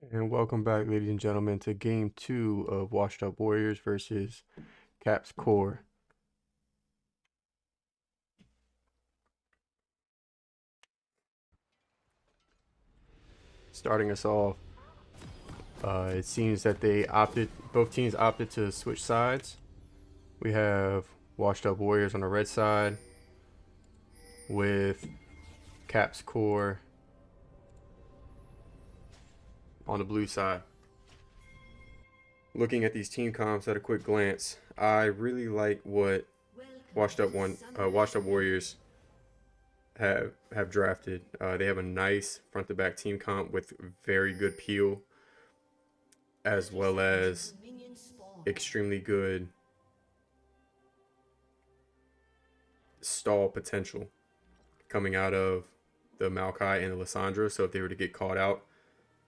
And welcome back, ladies and gentlemen, to game two of Washed Up Warriors versus Kaps Corp. Starting us off, it seems that both teams opted to switch sides. We have Washed Up Warriors on the red side with Kaps Corp on the blue side. Looking at these team comps at a quick glance, I really like what Washed Up Warriors have drafted. They have a nice front to back team comp with very good peel, as well as extremely good stall potential coming out of the Maokai and the Lissandra. So if they were to get caught out,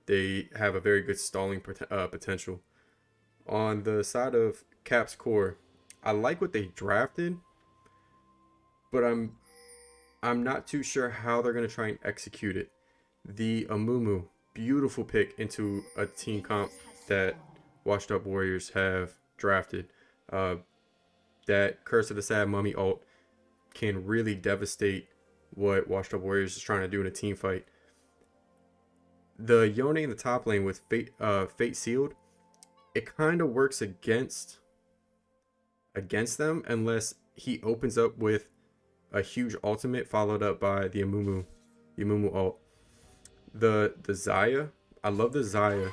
they have a very good stalling potential. On the side of Kaps Corp, I like what they drafted, but I'm not too sure how they're gonna try and execute it. The Amumu, beautiful pick into a team comp that Washed Up Warriors have drafted. Uh, that Curse of the Sad Mummy ult can really devastate what Washed Up Warriors is trying to do in a team fight. The Yone in the top lane with Fate Sealed, it kind of works against them unless he opens up with a huge ultimate followed up by the Amumu ult. The Xayah, I love the Xayah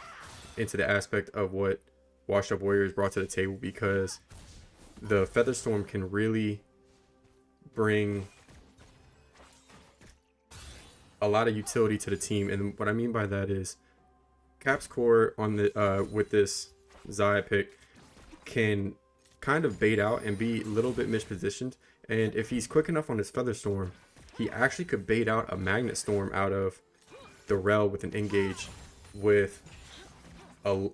into the aspect of what Washed Up Warriors brought to the table, because the Featherstorm can really bring a lot of utility to the team. And what I mean by that is Kaps Corp on the with this Xayah pick can kind of bait out and be a little bit mispositioned. And if he's quick enough on his Featherstorm, he actually could bait out a Magnet Storm out of the Rel with an engage, with a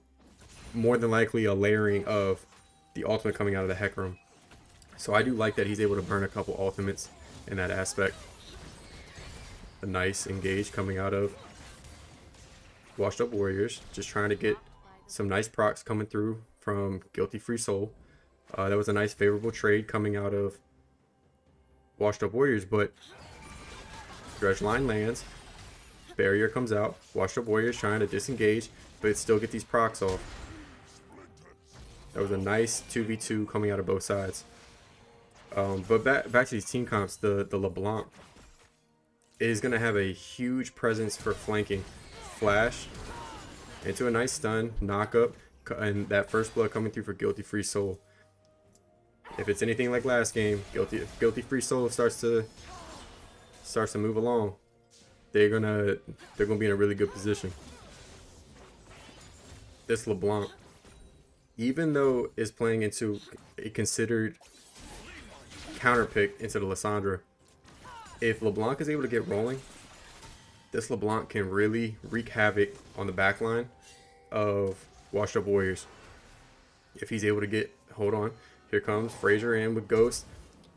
more than likely a layering of the ultimate coming out of the Hecarim. So I do like that he's able to burn a couple ultimates in that aspect. A nice engage coming out of Washed Up Warriors, just trying to get some nice procs coming through from Guilty Free Soul. That was a nice favorable trade coming out of Washed Up Warriors, but Dredge Line lands, barrier comes out, Washed Up Warriors trying to disengage, but still get these procs off. That was a nice 2v2 coming out of both sides. But back to these team comps, the LeBlanc is going to have a huge presence for flanking. Flash into a nice stun, knock up, and that first blood coming through for Guilty Free Soul. If it's anything like last game, Guilty Free Soul starts to move along, they're gonna be in a really good position. This LeBlanc, even though is playing into a considered counter pick into the Lissandra, if LeBlanc is able to get rolling, this LeBlanc can really wreak havoc on the backline of Washed Up Warriors. If he's able to get, hold on, here comes Frazier in with Ghost.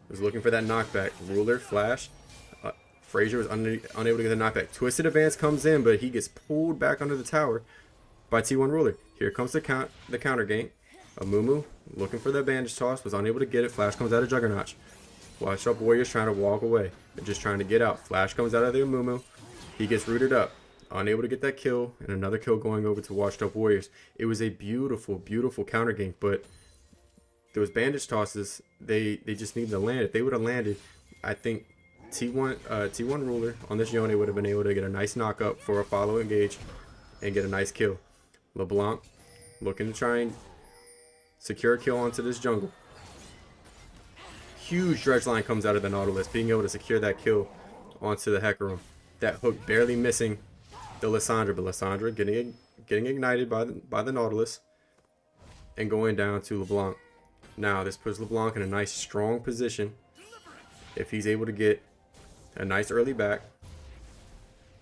Was looking for that knockback. Ruler, flash. Frazier was unable to get the knockback. Twisted Advance comes in, but he gets pulled back under the tower by T1 Ruler. Here comes the counter gank. Amumu looking for that bandage toss, was unable to get it. Flash comes out of Juggernaut. Washed Up Warriors trying to walk away. They're just trying to get out. Flash comes out of the Amumu. He gets rooted up. Unable to get that kill, and another kill going over to Washed Up Warriors. It was a beautiful, beautiful counter gank, but those bandage tosses, they just needed to land. If they would have landed, I think T1 Ruler on this Yone would have been able to get a nice knock up for a follow engage and get a nice kill. LeBlanc looking to try and secure a kill onto this jungle. Huge dredge line comes out of the Nautilus, being able to secure that kill onto the Hecarim. That hook barely missing the Lissandra, but Lissandra getting ignited by the Nautilus and going down to LeBlanc. Now this puts LeBlanc in a nice strong position. If he's able to get a nice early back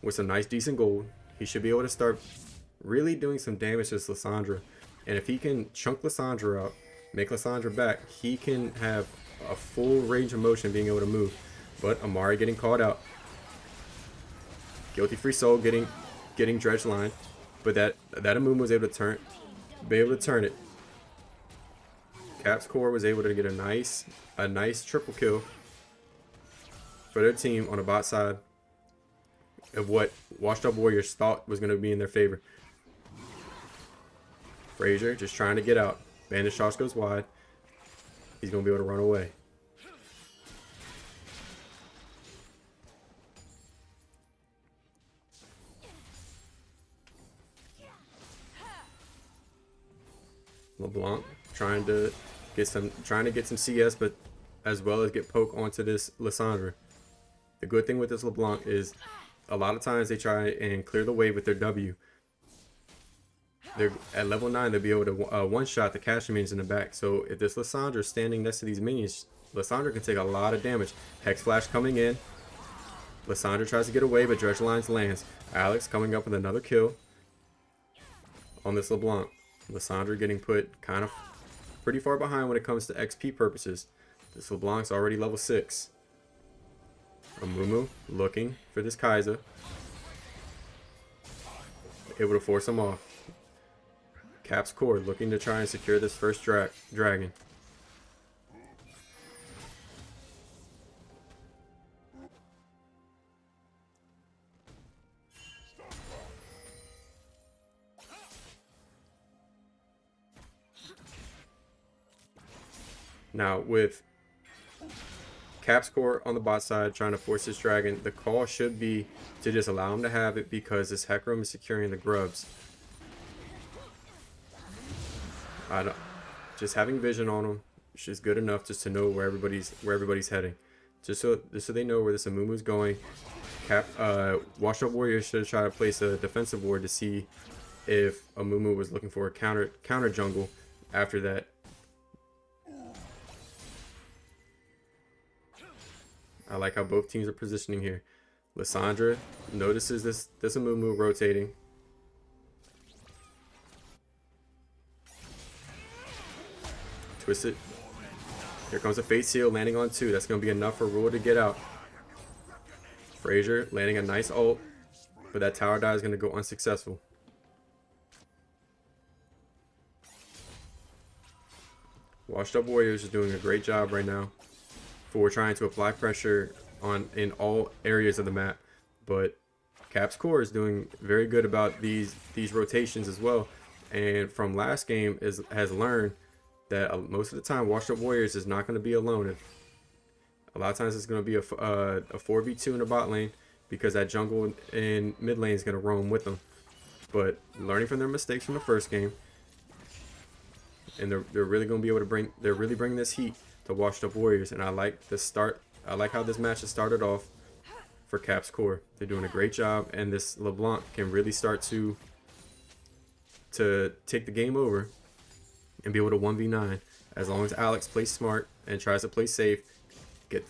with some nice decent gold, he should be able to start really doing some damage to this Lissandra. And if he can chunk Lissandra out, make Lissandra back, he can have a full range of motion being able to move. But Amari getting caught out. Guilty Free Soul getting dredge line. but that Amumu was able to turn it. Kaps Corp was able to get a nice triple kill for their team on the bot side of what Washed Up Warriors thought was going to be in their favor. Frazier just trying to get out. Bandit shots goes wide. He's going to be able to run away. LeBlanc trying to get some CS, but as well as get poke onto this Lissandra. The good thing with this LeBlanc is a lot of times they try and clear the wave with their W. They're at level 9, they'll be able to one-shot the caster minions in the back. So if this Lissandra is standing next to these minions, Lissandra can take a lot of damage. Hex Flash coming in. Lissandra tries to get away, but Dredge Lines lands. Alex coming up with another kill on this LeBlanc. Lissandra getting put kind of pretty far behind when it comes to XP purposes. This LeBlanc's already level 6. Amumu looking for this Kaiser. Able to force him off. Kaps Corp looking to try and secure this first dragon. Now with Kaps Corp on the bot side trying to force this dragon, the call should be to just allow him to have it because this Hecarim is securing the grubs. Just having vision on him is just good enough just to know where everybody's heading. Just so they know where this Amumu's going. Washed Up Warriors should try to place a defensive ward to see if Amumu was looking for a counter jungle after that. I like how both teams are positioning here. Lissandra notices this Amumu rotating. Twist it. Here comes a Fate Seal landing on 2. That's going to be enough for Rule to get out. Frazier landing a nice ult, but that tower dive is going to go unsuccessful. Washed Up Warriors is doing a great job right now for trying to apply pressure in all areas of the map, but Kaps Corp is doing very good about these rotations as well. And from last game has learned that most of the time Washed Up Warriors is not going to be alone. A lot of times it's going to be a 4v2 in the bot lane because that jungle in mid lane is going to roam with them. But learning from their mistakes from the first game, and they're really going to be able to bring this heat to Washed Up Warriors. And I like how this match has started off for Kaps Corp. They're doing a great job, and this LeBlanc can really start to take the game over and be able to 1v9 as long as Alex plays smart and tries to play safe, get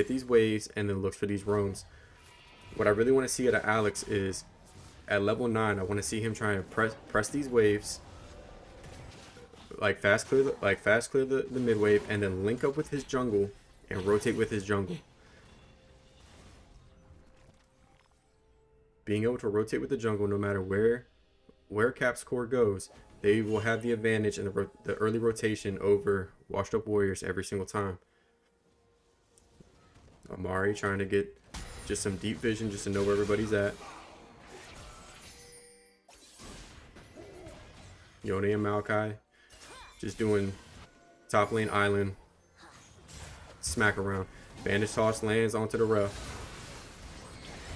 these waves, and then looks for these roams. What I really want to see out of Alex is at level 9, I want to see him try and press these waves, like fast clear the mid wave, and then link up with his jungle and rotate with his jungle. Being able to rotate with the jungle no matter where Kaps Corp goes, they will have the advantage in the early rotation over Washed Up Warriors every single time. Amari trying to get just some deep vision just to know where everybody's at. Yone and Maokai just doing top lane island smack around. Bandage toss lands onto the ref.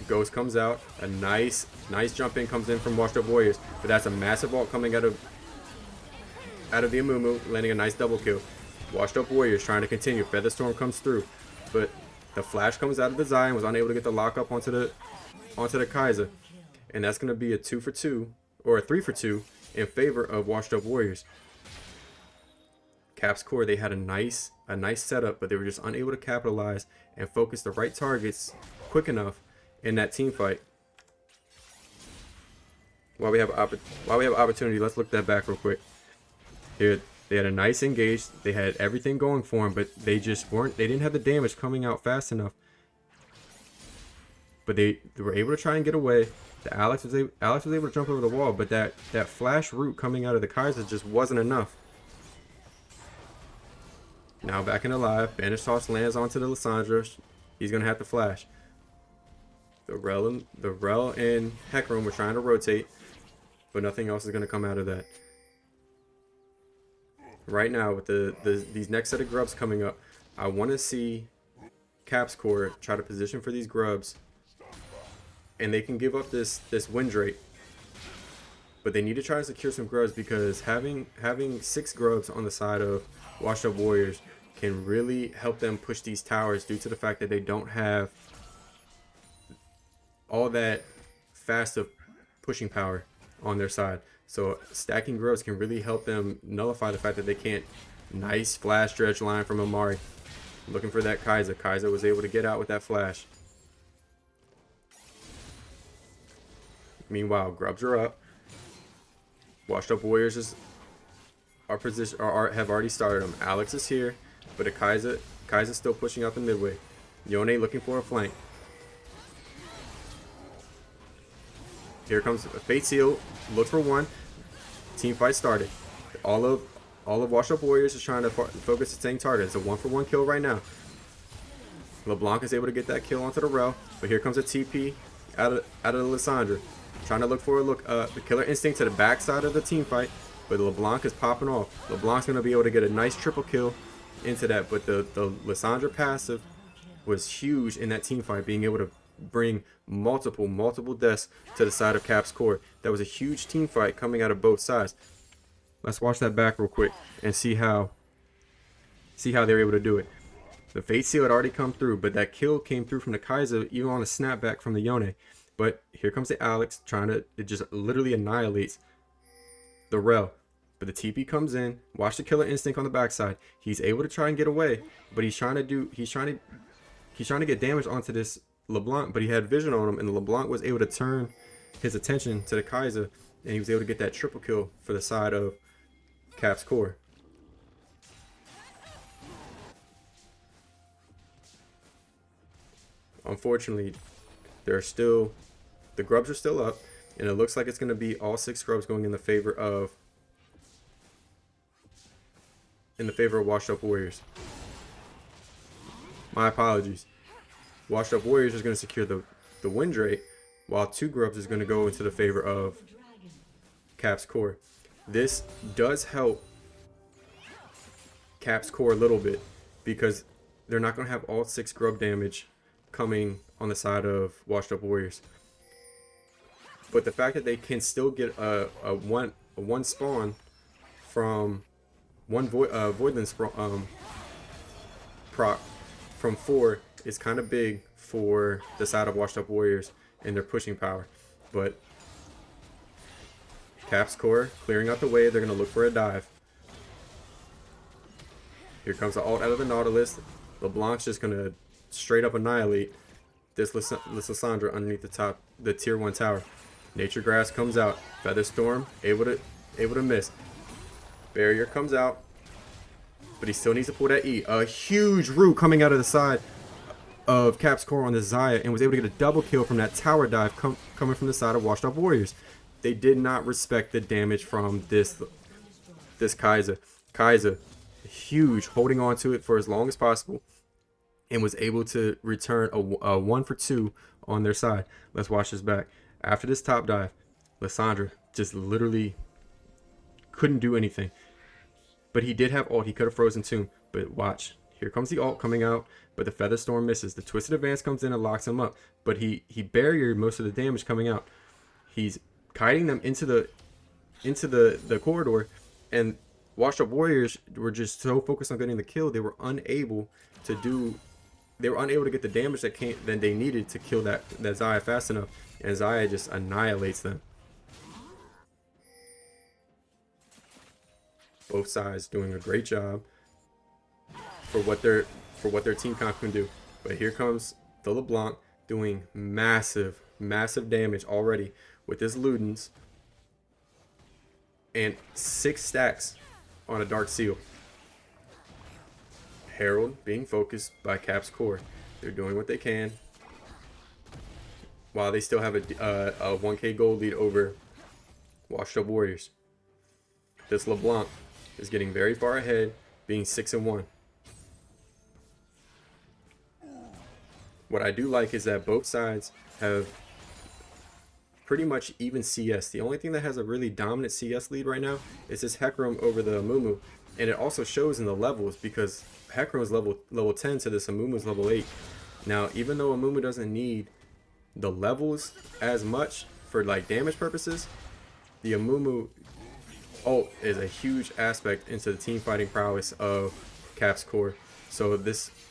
Ghost comes out. A nice jump in comes in from Washed Up Warriors, but that's a massive ult coming out of the Amumu, landing a nice double kill. Washed Up Warriors trying to continue. Featherstorm comes through, but the flash comes out of the Zion, was unable to get the lock up onto the Kaiser, and that's going to be a 2 for 2 or a 3 for 2 in favor of Washed Up Warriors. Kaps Corp, they had a nice setup, but they were just unable to capitalize and focus the right targets quick enough in that team fight. While we have opportunity, let's look that back real quick. Here, they had a nice engage. They had everything going for them, but they didn't have the damage coming out fast enough. But they were able to try and get away. Alex was able to jump over the wall, but that flash root coming out of the Kaiser just wasn't enough. Now back in alive, Banish Toss lands onto the Lissandra. He's gonna have to flash. The Rel and Hecarim were trying to rotate, but nothing else is gonna come out of that. Right now, with these next set of grubs coming up, I want to see Kaps Corp try to position for these grubs, and they can give up this win rate, but they need to try to secure some grubs, because having 6 grubs on the side of Washed Up Warriors can really help them push these towers, due to the fact that they don't have all that fast of pushing power on their side. So stacking grubs can really help them nullify the fact that they can't. Nice flash dredge line from Amari. Looking for that Kaiser. Kaiser was able to get out with that flash. Meanwhile, grubs are up. Washed Up Warriors have already started them. Alex is here, but the Kaiser's still pushing out the midway. Yone looking for a flank. Here comes a Fate Seal. Look for one. Team fight started. All of Washed Up Warriors is trying to focus the same target. It's a 1-for-1 kill right now. LeBlanc is able to get that kill onto the Rel, but here comes a TP out of the Lissandra. Trying to look for the Killer Instinct to the backside of the team fight, but LeBlanc is popping off. LeBlanc's going to be able to get a nice triple kill into that, but the Lissandra passive was huge in that team fight, being able to bring multiple deaths to the side of Kaps Corp. That was a huge team fight coming out of both sides. Let's watch that back real quick and see how they're able to do it. The Fate Seal had already come through, but that kill came through from the Kaiser, even on a snapback from the Yone. But here comes the Alex, it just literally annihilates the Rel. But the TP comes in. Watch the Killer Instinct on the backside. He's able to try and get away, but he's trying to get damage onto this LeBlanc, but he had vision on him, and the LeBlanc was able to turn his attention to the Kaiser, and he was able to get that triple kill for the side of Kaps Corp. Unfortunately, the grubs are still up, and it looks like it's going to be all 6 grubs going in the favor of Washed Up Warriors. My apologies. Washed Up Warriors is going to secure the win rate, while 2 grubs is going to go into the favor of Kaps Corp. This does help Kaps Corp a little bit, because they're not going to have all 6 grub damage coming on the side of Washed Up Warriors. But the fact that they can still get a one spawn from one Voidland proc from 4 is kind of big for the side of Washed Up Warriors and their pushing power. But Kaps Corp clearing out the way. They're going to look for a dive. Here comes the ult out of the Nautilus. LeBlanc's just going to straight up annihilate this Lissandra underneath the tier 1 tower. Nature Grass comes out. Featherstorm able to miss. Barrier comes out, but he still needs to pull that E. A huge root coming out of the side of Kaps Corp on the Xayah, and was able to get a double kill from that tower dive coming from the side of Washed Up Warriors. They did not respect the damage from this Kaiser. Kaiser, huge, holding on to it for as long as possible, and was able to return a 1-for-2 on their side. Let's watch this back. After this top dive, Lissandra just literally couldn't do anything. But he did have ult. He could have frozen Tomb. But watch. Here comes the ult coming out, but the Featherstorm misses. The Twisted Advance comes in and locks him up. But he barriered most of the damage coming out. He's kiting them into the corridor, and Washed Up Warriors were just so focused on getting the kill, they were unable to get the damage that they needed to kill that Xayah fast enough, and Xayah just annihilates them. Both sides doing a great job for what their team comp can do. But here comes the LeBlanc doing massive damage already with his Ludens, and 6 stacks on a Dark Seal. Herald being focused by Kaps Corp. They're doing what they can. while they still have a 1K gold lead over Washed Up Warriors. This LeBlanc is getting very far ahead, being 6-1. What I do like is that both sides have pretty much even CS. The only thing that has a really dominant CS lead right now is this Hecarim over the Amumu. And it also shows in the levels because Hecarim is level 10 to this Amumu's level 8. Now, even though Amumu doesn't need the levels as much for like damage purposes, the Amumu ult is a huge aspect into the team fighting prowess of Kaps Corp. So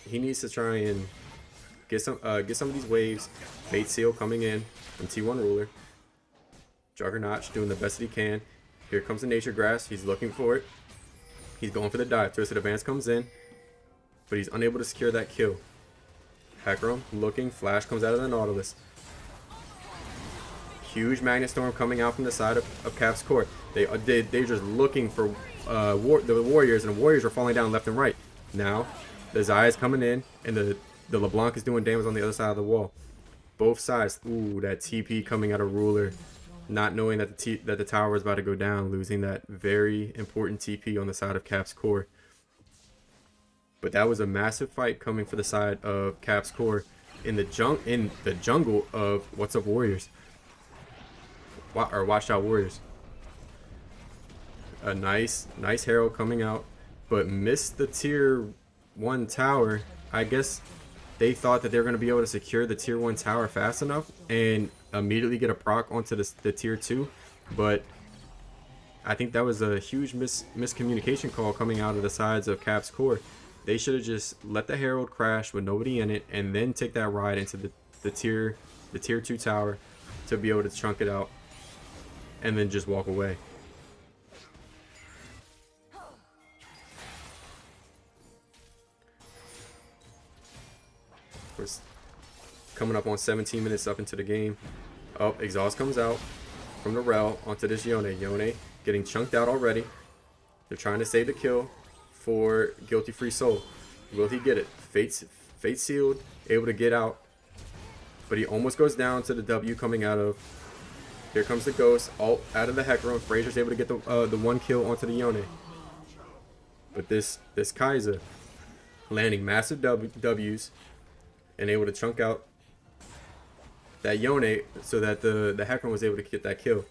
he needs to try and get some of these waves. Fate Seal coming in from T1 Ruler. Juggernaut doing the best that he can. Here comes the Nature Grass. He's looking for it. He's going for the dive. Twisted Advance comes in, but he's unable to secure that kill. Hecarim looking. Flash comes out of the Nautilus. Huge Magnet Storm coming out from the side of Kaps Corp. They're just looking for the Warriors, and the Warriors are falling down left and right. Now, the Xayah is coming in, and the LeBlanc is doing damage on the other side of the wall. Both sides. Ooh, that TP coming out of Ruler. Not knowing that the tower is about to go down, losing that very important TP on the side of Kaps Corp. But that was a massive fight coming for the side of Kaps Corp in the jungle of What's Up Warriors. Or Watch Out Warriors. A nice Herald coming out, but missed the tier 1 tower. I guess they thought that they were going to be able to secure the tier 1 tower fast enough and immediately get a proc onto the tier 2, but I think that was a huge miscommunication call coming out of the sides of Kaps Corp. They should have just let the Herald crash with nobody in it and then take that ride into the tier 2 tower to be able to chunk it out and then just walk away. We're coming up on 17 minutes up into the game. Oh, Exhaust comes out from the Rel onto this Yone. Yone getting chunked out already. They're trying to save the kill for Guilty Free Soul. Will he get it? Fate Sealed, able to get out. But he almost goes down to the W coming out of. Here comes the Ghost, ult out of the Hecarim. Frazier's able to get the 1 kill onto the Yone. But this Kaiser landing massive W's and able to chunk out that Yone so that the Hecarim was able to get that kill.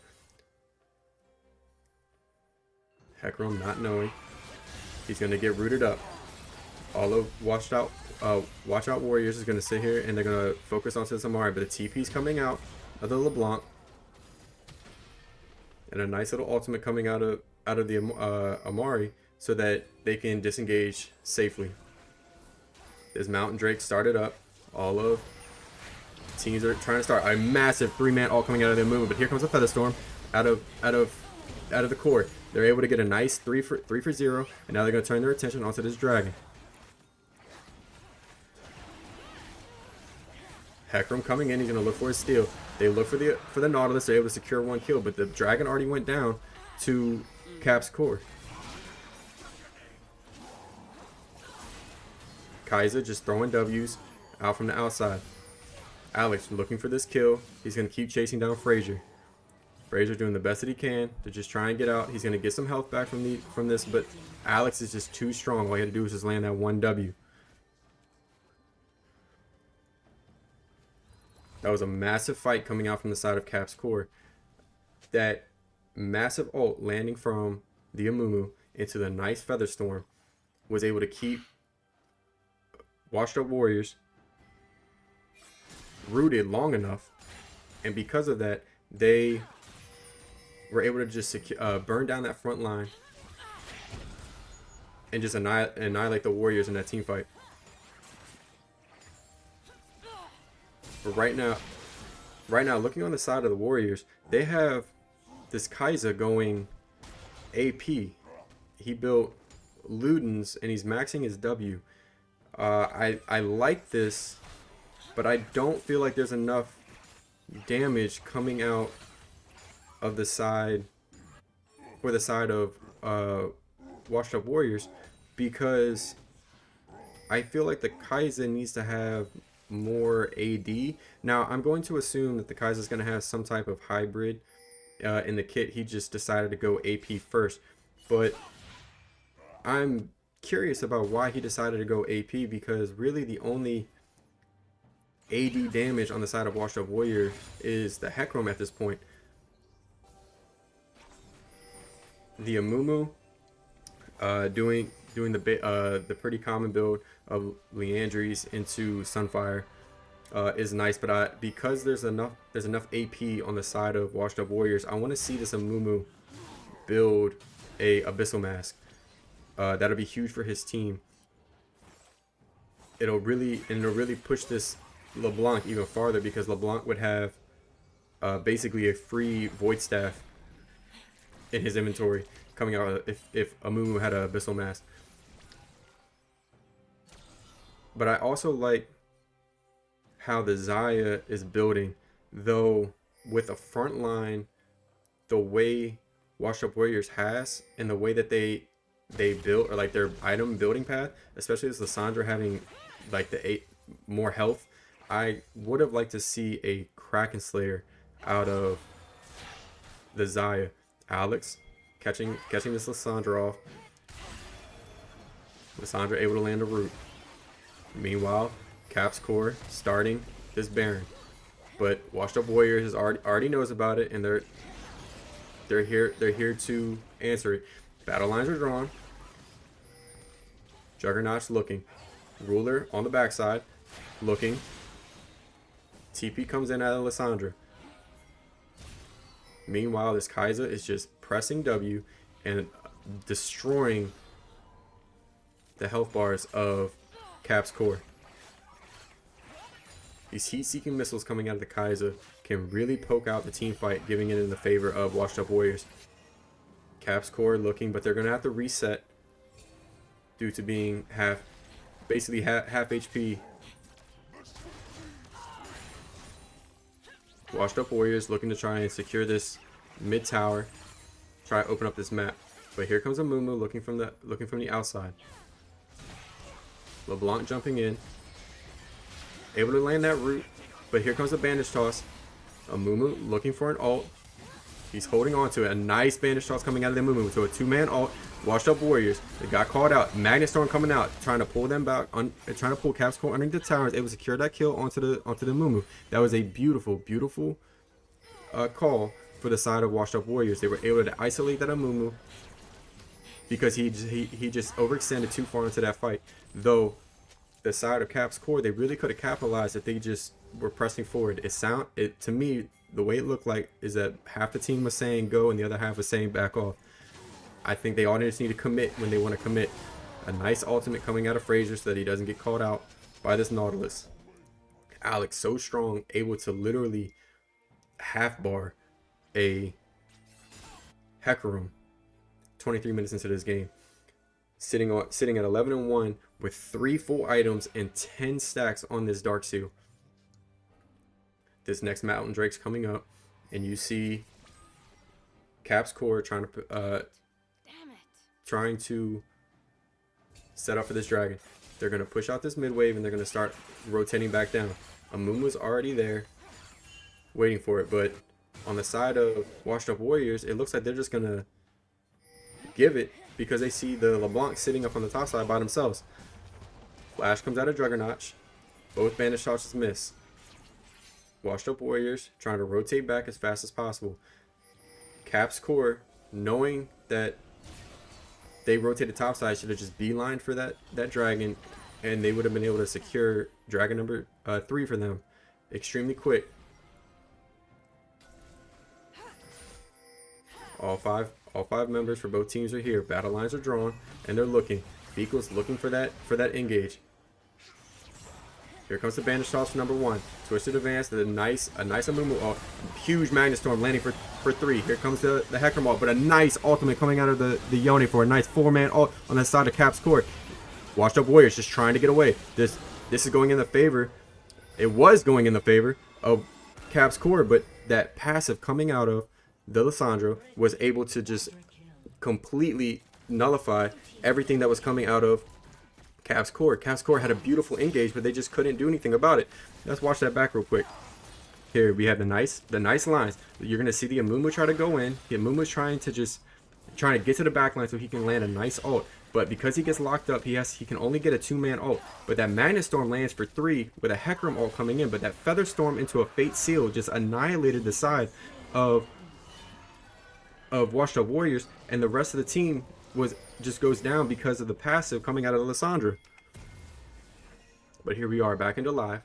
Hecarim not knowing. He's going to get rooted up. All of Watch Out Warriors is going to sit here and they're going to focus on Samari, but the TP's coming out of the LeBlanc. And a nice little ultimate coming out of the Amari so that they can disengage safely. This Mountain Drake started up. All of teams are trying to start a massive 3-man ult coming out of their movement, but here comes a Feather Storm out of the core. They're able to get a nice 3 for 0, and now they're going to turn their attention onto this dragon. Hecarim coming in, he's going to look for his steal. They look for the Nautilus, they're able to secure 1 kill, but the dragon already went down to Kaps Corp. Kaiser just throwing W's out from the outside. Alex looking for this kill. He's going to keep chasing down Frazier. Frazier doing the best that he can to just try and get out. He's going to get some health back from this, but Alex is just too strong. All he had to do was just land that 1 W. That was a massive fight coming out from the side of Kaps Corp. That massive ult landing from the Amumu into the nice Feather Storm was able to keep Washed Up Warriors rooted long enough, and because of that, they were able to just burn down that front line and just annihilate the Warriors in that team fight. But right now, looking on the side of the Warriors, they have this Kaiser going AP. He built Ludens and he's maxing his W. I like this, but I don't feel like there's enough damage coming out of the side for the side of Washed Up Warriors, because I feel like the Kaizen needs to have more AD. Now, I'm going to assume that the Kaiser's going to have some type of hybrid in the kit. He just decided to go AP first. But I'm curious about why he decided to go AP, because really the only AD damage on the side of Washed Up Warrior is the Hecarim at this point. The Amumu doing the pretty common build of Leandries into Sunfire is nice, but because there's enough AP on the side of Washed Up Warriors, I want to see this Amumu build a Abyssal Mask. That'll be huge for his team. It'll really push this LeBlanc even farther, because LeBlanc would have basically a free Void Staff in his inventory coming out if Amumu had an Abyssal Mask. But I also like how the Xayah is building, though with a front line, the way Washed Up Warriors has, and the way that they build, or like their item building path, especially as Lissandra having like the 8 more health. I would have liked to see a Kraken Slayer out of the Xayah. Alex catching this Lissandra off. Lissandra able to land a root. Meanwhile, Kaps Corp starting this Baron, but Washed Up Warriors already knows about it, and they're here to answer it. Battle lines are drawn. Juggernaut's looking. Ruler on the backside, looking. TP comes in out of Lissandra. Meanwhile, this Kaiser is just pressing W and destroying the health bars of Kaps Corp. These heat-seeking missiles coming out of the Kaiser can really poke out the team fight, giving it in the favor of Washed Up Warriors. Kaps Corp looking, but they're going to have to reset due to being basically half HP. Washed Up Warriors looking to try and secure this mid tower, try to open up this map. But here comes Amumu looking from the outside. LeBlanc jumping in, able to land that root, but here comes a bandage toss. Amumu looking for an ult. He's holding on to it. A nice bandage toss coming out of the Amumu. So a 2-man ult. Washed Up Warriors. They got called out. Magnet Storm coming out, trying to pull them back, trying to pull Kaps Corp underneath the towers. Able to secure that kill onto the Amumu. That was a beautiful call for the side of Washed Up Warriors. They were able to isolate that Amumu because he just overextended too far into that fight. Though the side of Kaps Corp, they really could have capitalized if they just were pressing forward. To me, the way it looked like is that half the team was saying go and the other half was saying back off. I think they all just need to commit when they want to commit. A nice ultimate coming out of Fraser so that he doesn't get caught out by this Nautilus. Alex so strong, able to literally half bar a Hecarim 23 minutes into this game. Sitting at 11-1 with 3 full items and 10 stacks on this Dark Seal. This next Mountain Drake's coming up, and you see Kaps Corp trying to set up for this dragon. They're going to push out this mid wave, and they're going to start rotating back down. Amumu already there waiting for it, but on the side of Washed Up Warriors, it looks like they're just going to give it because they see the LeBlanc sitting up on the top side by themselves. Flash comes out of Juggernaut. Both bandage tosses miss. Washed Up Warriors trying to rotate back as fast as possible. Kaps Corp, knowing that they rotated topside, should have just beelined for that dragon, and they would have been able to secure dragon number 3 for them extremely quick. All five members for both teams are here. Battle lines are drawn, and they're looking. Beagle's looking for that engage. Here comes the bandage toss for number 1. Twisted advance, a nice Amumu, huge Magnet Storm landing for 3. Here comes the Hecarim ult, but a nice ultimate coming out of the Yone for a nice 4-man ult on the side of Kaps Corp. Washed Up Warriors just trying to get away. This is going in the favor. It was going in the favor of Kaps Corp, but that passive coming out of the Lissandra was able to just completely nullify everything that was coming out of Kaps Corp. Kaps Corp had a beautiful engage, but they just couldn't do anything about it. Let's watch that back real quick. Here we have the nice lines. You're gonna see the Amumu try to go in. The Amumu's trying to get to the back line so he can land a nice ult. But because he gets locked up, he can only get a 2-man ult. But that Magnet Storm lands for 3 with a Hecarim ult coming in. But that Feather Storm into a Fate Seal just annihilated the side of Washed Up Warriors, and the rest of the team just goes down because of the passive coming out of Lissandra. But here we are back into live.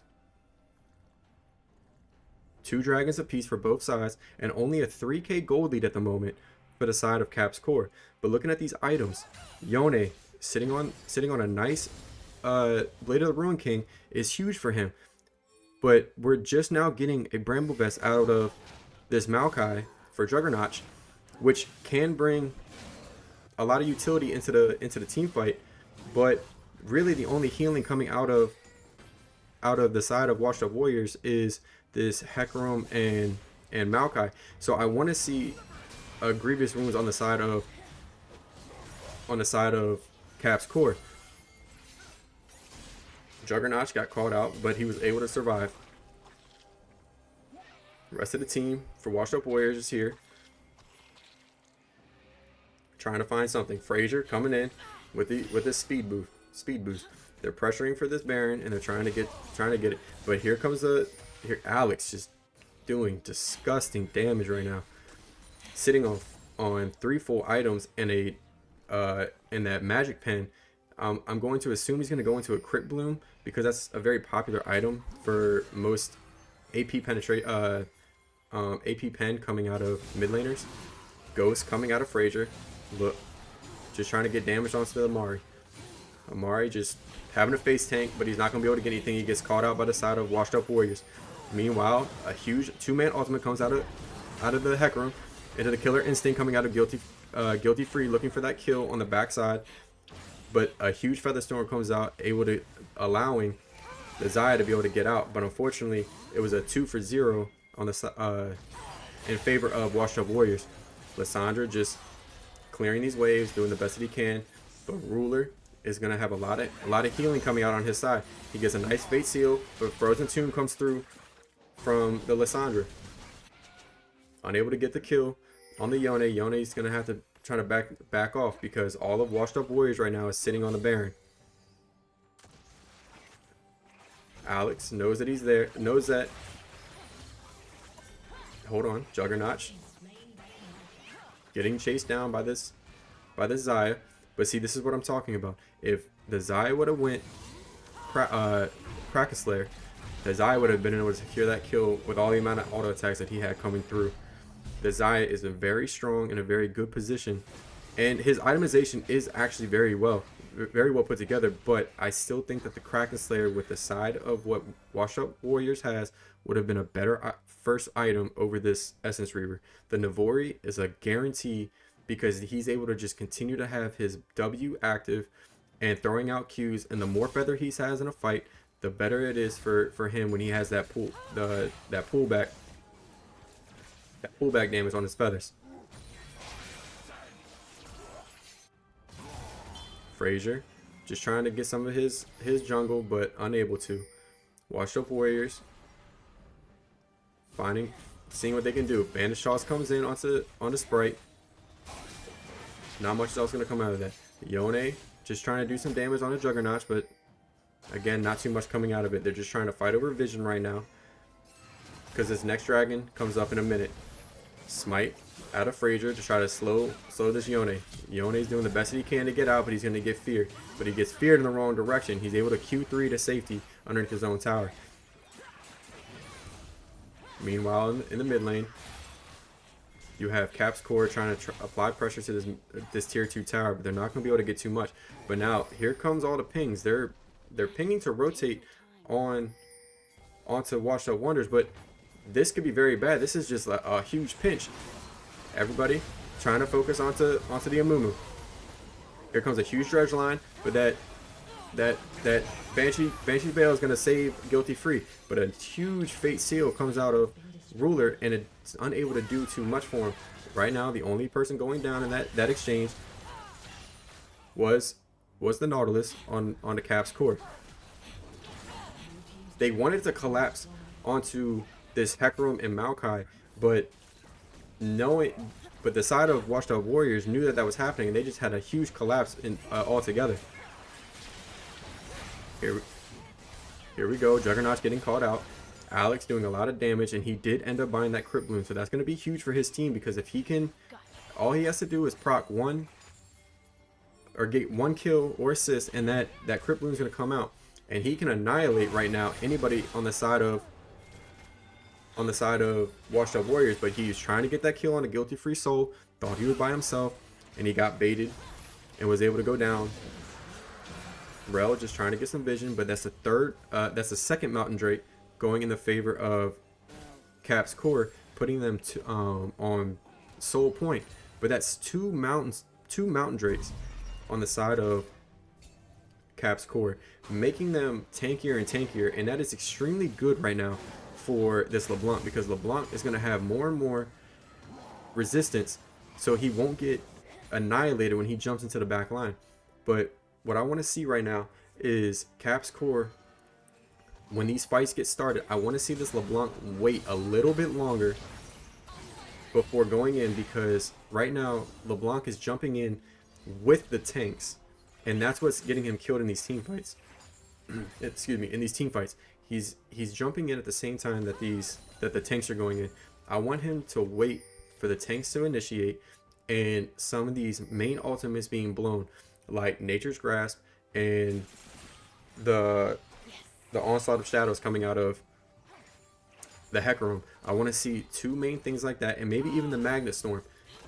2 dragons apiece for both sides, and only a 3k gold lead at the moment for the side of Kaps Corp. But looking at these items, Yone sitting on a nice Blade of the Ruin King is huge for him. But we're just now getting a Bramble Vest out of this Maokai for Juggernaut, which can bring a lot of utility into the team fight. But really the only healing coming out of the side of Washed Up Warriors is this Hecarim and Maokai. So I want to see Grievous Wounds on the side of Kaps Corp. Juggernaut got called out, but he was able to survive. The rest of the team for Washed Up Warriors is here, trying to find something. Frazier coming in with this speed boost. They're pressuring for this Baron, and they're trying to get it. But here comes Alex just doing disgusting damage right now, sitting on 3 full items and in that magic pen. I'm going to assume he's going to go into a Crit Bloom because that's a very popular item for most AP pen coming out of mid laners. Ghost coming out of Frazier. Look, just trying to get damage onto the Amari. Amari just having a face tank, but he's not going to be able to get anything. He gets caught out by the side of Washed Up Warriors. Meanwhile, a huge 2-man ultimate comes out of the Hecarim into the Killer Instinct coming out of Guilty Free, looking for that kill on the backside. But a huge Feather Storm comes out, allowing the Xayah to be able to get out. But unfortunately, it was a 2-for-0 on the in favor of Washed Up Warriors. Lissandra just clearing these waves, doing the best that he can. But Ruler is gonna have a lot of healing coming out on his side. He gets a nice Fate Seal, but Frozen Tomb comes through from the Lissandra. Unable to get the kill on the Yone. Yone's gonna have to try to back off because all of Washed Up Warriors right now is sitting on the Baron. Alex knows that he's there, knows that. Hold on, Juggernaut getting chased down by this Xayah. But see, this is what I'm talking about. If the Xayah would have went Krakenslayer, the Xayah would have been able to secure that kill with all the amount of auto attacks that he had coming through. The Xayah is a very strong and a very good position, and his itemization is actually very well put together. But I still think that the Krakenslayer with the side of what Washed Up Warriors has would have been a better first item over this Essence Reaver. The Navori is a guarantee because he's able to just continue to have his W active and throwing out Qs, and the more feather he has in a fight, the better it is for him when he has that pullback damage on his feathers. Frazier just trying to get some of his jungle, but unable to. Washed Up Warriors seeing what they can do. Bandage Toss comes in on the Sprite. Not much else going to come out of that. Yone just trying to do some damage on the Juggernaut, but again, not too much coming out of it. They're just trying to fight over vision right now because this next dragon comes up in a minute. Smite out of Frazier to try to slow this Yone. Yone's doing the best that he can to get out, but he's going to get feared. But he gets feared in the wrong direction. He's able to Q3 to safety underneath his own tower. Meanwhile, in the mid lane, you have Kaps Corp trying to apply pressure to this tier 2 tower, but they're not going to be able to get too much. But now, here comes all the pings. They're pinging to rotate onto Washed Up Wonders, but this could be very bad. This is just a huge pinch. Everybody trying to focus onto the Amumu. Here comes a huge dredge line, but that Banshee Veil is going to save Guilty Free, but a huge Fate Seal comes out of Ruler, and it's unable to do too much for him. Right now, the only person going down in that exchange was was the Nautilus on the Kaps Corp. They wanted to collapse onto this Hecarim and Maokai, but knowing, but the side of Washed Up Warriors knew that that was happening, and they just had a huge collapse in altogether. Here we go. Juggernaut's getting caught out. Alex doing a lot of damage, and he did end up buying that Crypt Bloom, so that's going to be huge for his team, because if he can, all he has to do is proc one or get one kill or assist, and that Crypt Bloom is going to come out, and he can annihilate right now anybody on the side of Washed Up Warriors. But he's trying to get that kill on a Guilty Free Soul, thought he was by himself, and he got baited and was able to go down. Rel just trying to get some vision, but that's the second Mountain Drake going in the favor of Kaps Corp, putting them to on Soul Point. But that's two Mountain Drakes on the side of Kaps Corp, making them tankier and tankier, and that is extremely good right now for this LeBlanc, because LeBlanc is going to have more and more resistance, so he won't get annihilated when he jumps into the back line. But what I want to see right now is Kaps Corp, when these fights get started, I want to see this LeBlanc wait a little bit longer before going in, because right now LeBlanc is jumping in with the tanks, and that's what's getting him killed in these team fights. Excuse me, in these team fights, he's jumping in at the same time that the tanks are going in. I want him to wait for the tanks to initiate, and some of these main ultimates being blown, like Nature's Grasp and the Onslaught of Shadows coming out of the Hecarim. I want to see two main things like that, and maybe even the Magnet Storm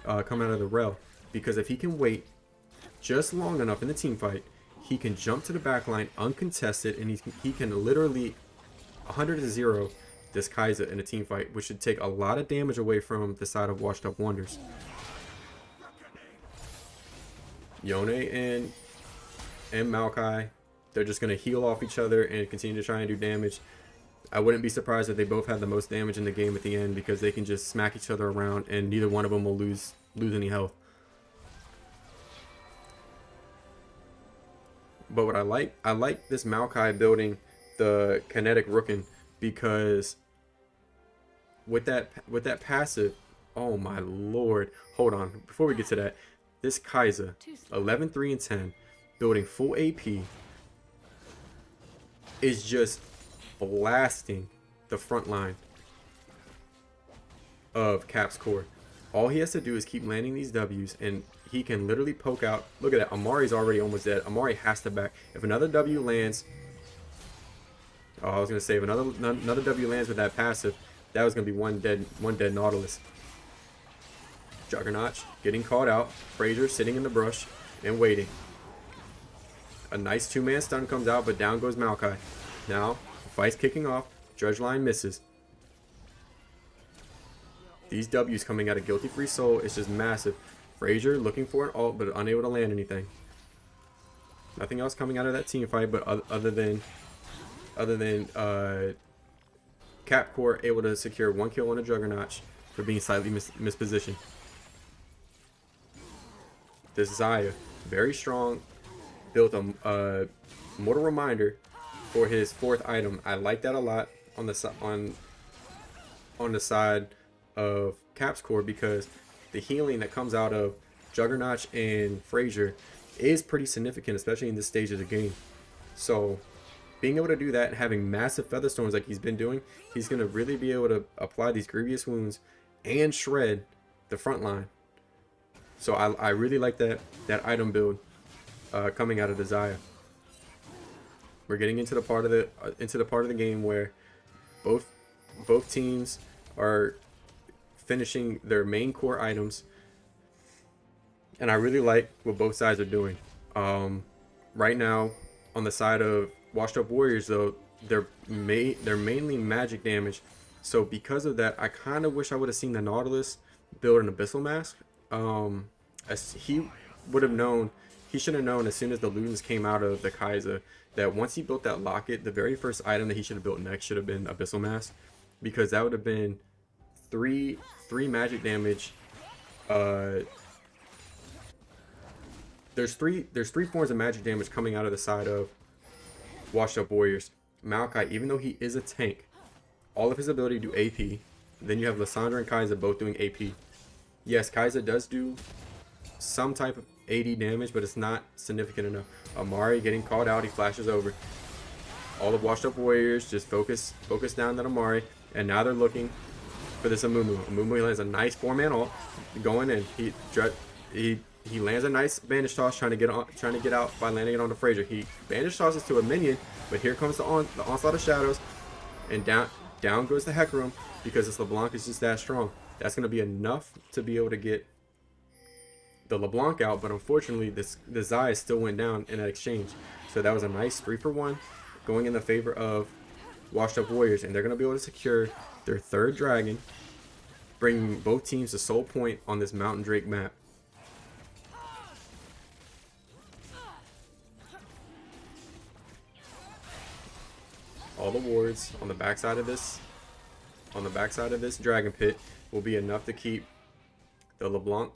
come out of the Rel, because if he can wait just long enough in the team fight, he can jump to the back line uncontested, and he can literally 100-0 this Kaiser in a team fight, which should take a lot of damage away from the side of Washed Up Wonders. Yone and Maokai, they're just going to heal off each other and continue to try and do damage. I wouldn't be surprised if they both had the most damage in the game at the end, because they can just smack each other around and neither one of them will lose any health. But what I like this Maokai building the kinetic Rookin, because with that passive, oh my lord, hold on, before we get to that, this Kaiser 11, 3, and 10 building full AP is just blasting the front line of Kaps Corp. All he has to do is keep landing these W's, and he can literally poke out. Look at that, Amari's already almost dead. Amari has to back. If another W lands, oh, I was gonna say, if another W lands with that passive, that was gonna be one dead Nautilus. Juggernaut getting caught out. Frazier sitting in the brush and waiting. A nice two-man stun comes out, but down goes Maokai. Now, the fight's kicking off. Judge line misses. These W's coming out of Guilty Free Soul is just massive. Frazier looking for an ult, but unable to land anything. Nothing else coming out of that team fight, but other than Kaps Corp able to secure one kill on a Juggernaut for being slightly mispositioned. This Zaya, very strong, built a Mortal Reminder for his fourth item. I like that a lot on the side of Kaps Corp, because the healing that comes out of Juggernaut and Frazier is pretty significant, especially in this stage of the game. So being able to do that and having massive Featherstorms like he's been doing, he's going to really be able to apply these grievous wounds and shred the front line. So I really like that item build coming out of the Zaya. We're getting into the part of the game where both teams are finishing their main core items, and I really like what both sides are doing. Right now, on the side of Washed Up Warriors, though, they're mainly magic damage. So because of that, I kind of wish I would have seen the Nautilus build an Abyssal Mask. As he would have known, he should have known as soon as the Ludens came out of the Kaiser, that once he built that locket, the very first item that he should have built next should have been Abyssal Mask, because that would have been three magic damage. That there's three forms of magic damage coming out of the side of Washed Up Warriors. Maokai, even though he is a tank, all of his ability to do AP. Then you have Lissandra and Kai'Sa both doing AP. Yes, Kai'Sa does do some type of AD damage, but it's not significant enough. Amari getting called out, he flashes over. All the Washed Up Warriors just focus down on Amari, and now they're looking for this Amumu. Amumu lands a nice 4-man ult going in. He lands a nice bandage toss, trying to get out by landing it on the Frazier. He bandage tosses to a minion, but here comes the onslaught of shadows, and down goes the Hecarim because this LeBlanc is just that strong. That's going to be enough to be able to get the LeBlanc out, but unfortunately the Zaya still went down in that exchange. So that was a nice 3-for-1 going in the favor of Washed Up Warriors, and they're going to be able to secure their 3rd dragon, bringing both teams to sole point on this Mountain Drake map. All the wards on the backside of this dragon pit will be enough to keep the LeBlanc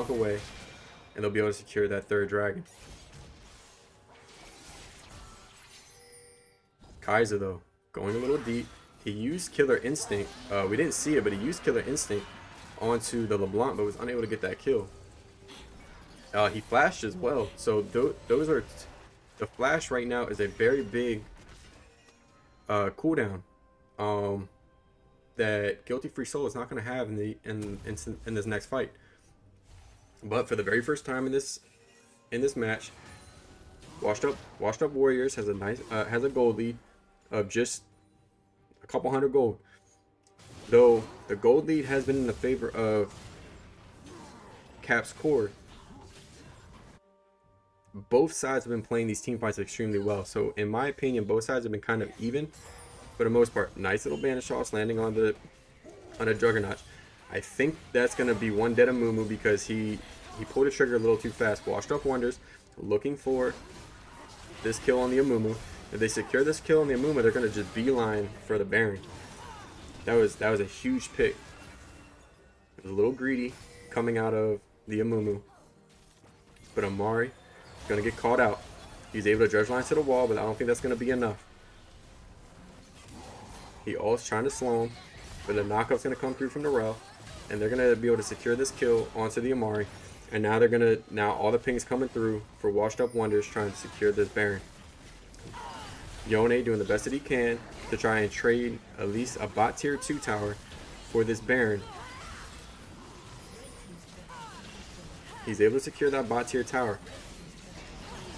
away, and they'll be able to secure that 3rd dragon. Kai'Sa, though, going a little deep. He used Killer Instinct. We didn't see it, but he used Killer Instinct onto the LeBlanc, but was unable to get that kill. He flashed as well. So those are the flash right now is a very big cooldown that Guilty Free Soul is not going to have in this next fight. But for the very first time in this match, Washed Up Warriors has a gold lead of just a couple hundred gold. Though the gold lead has been in the favor of Kaps Corp, both sides have been playing these team fights extremely well. So in my opinion, both sides have been kind of even for the most part. Nice little bandage shots landing on a Juggernaut. I think that's going to be one dead Amumu because he pulled the trigger a little too fast. Washed Up Wonders looking for this kill on the Amumu. If they secure this kill on the Amumu, they're going to just beeline for the Baron. That was a huge pick. It was a little greedy coming out of the Amumu. But Amari is going to get caught out. He's able to dredge line to the wall, but I don't think that's going to be enough. He always trying to slow him, but the knockout's going to come through from the Rel, and they're going to be able to secure this kill onto the Amari. And now all the pings coming through for Washed Up Wonders trying to secure this Baron. Yone doing the best that he can to try and trade at least a bot tier 2 tower for this Baron. He's able to secure that bot tier tower.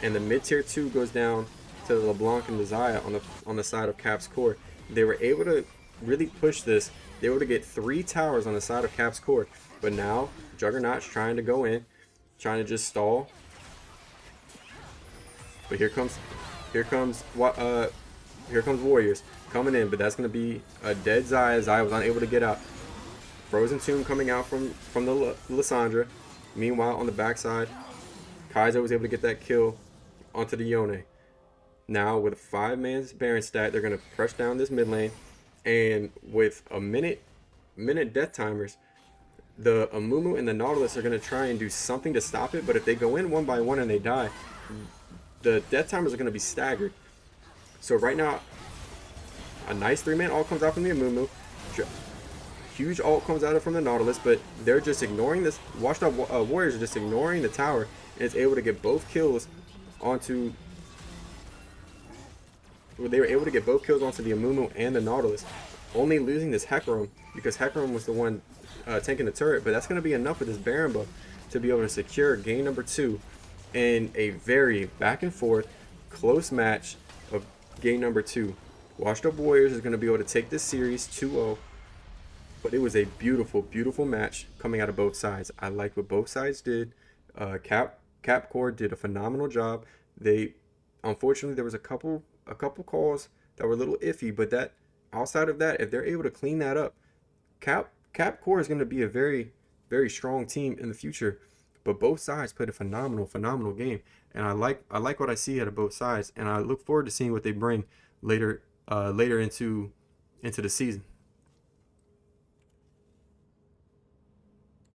And the mid tier 2 goes down to the LeBlanc and the Zaya on the side of Kaps Corp. They were able to really push this. They were able to get 3 towers on the side of Kaps Corp. But now Juggernaut's trying to go in, trying to just stall. But here comes Warriors coming in, but that's going to be a dead Zaya. Zaya was unable to get out. Frozen Tomb coming out from the Lissandra. Meanwhile, on the backside, Kai'Sa was able to get that kill onto the Yone. Now, with a 5-man Baron stat, they're going to press down this mid lane. And with a minute death timers, the Amumu and the Nautilus are going to try and do something to stop it. But if they go in one by one and they die, the death timers are going to be staggered. So right now, a nice 3-man ult comes out from the Amumu. Huge ult comes out from the Nautilus, but they're just ignoring this. Washed Up Warriors are just ignoring the tower, and it's able to get both kills onto. They were able to get both kills onto the Amumu and the Nautilus, only losing this Hecarim because Hecarim was the one tanking the turret. But that's going to be enough with this Baron buff to be able to secure game number 2 in a very back and forth, close match of game number 2. Washed Up Warriors is going to be able to take this series 2-0. But it was a beautiful, beautiful match coming out of both sides. I like what both sides did. Kaps Corp did a phenomenal job. Unfortunately, there was a couple calls that were a little iffy, but that outside of that, if they're able to clean that up, Kaps Corp is going to be a very, very strong team in the future. But both sides played a phenomenal game, and I like what I see out of both sides, and I look forward to seeing what they bring later into the season.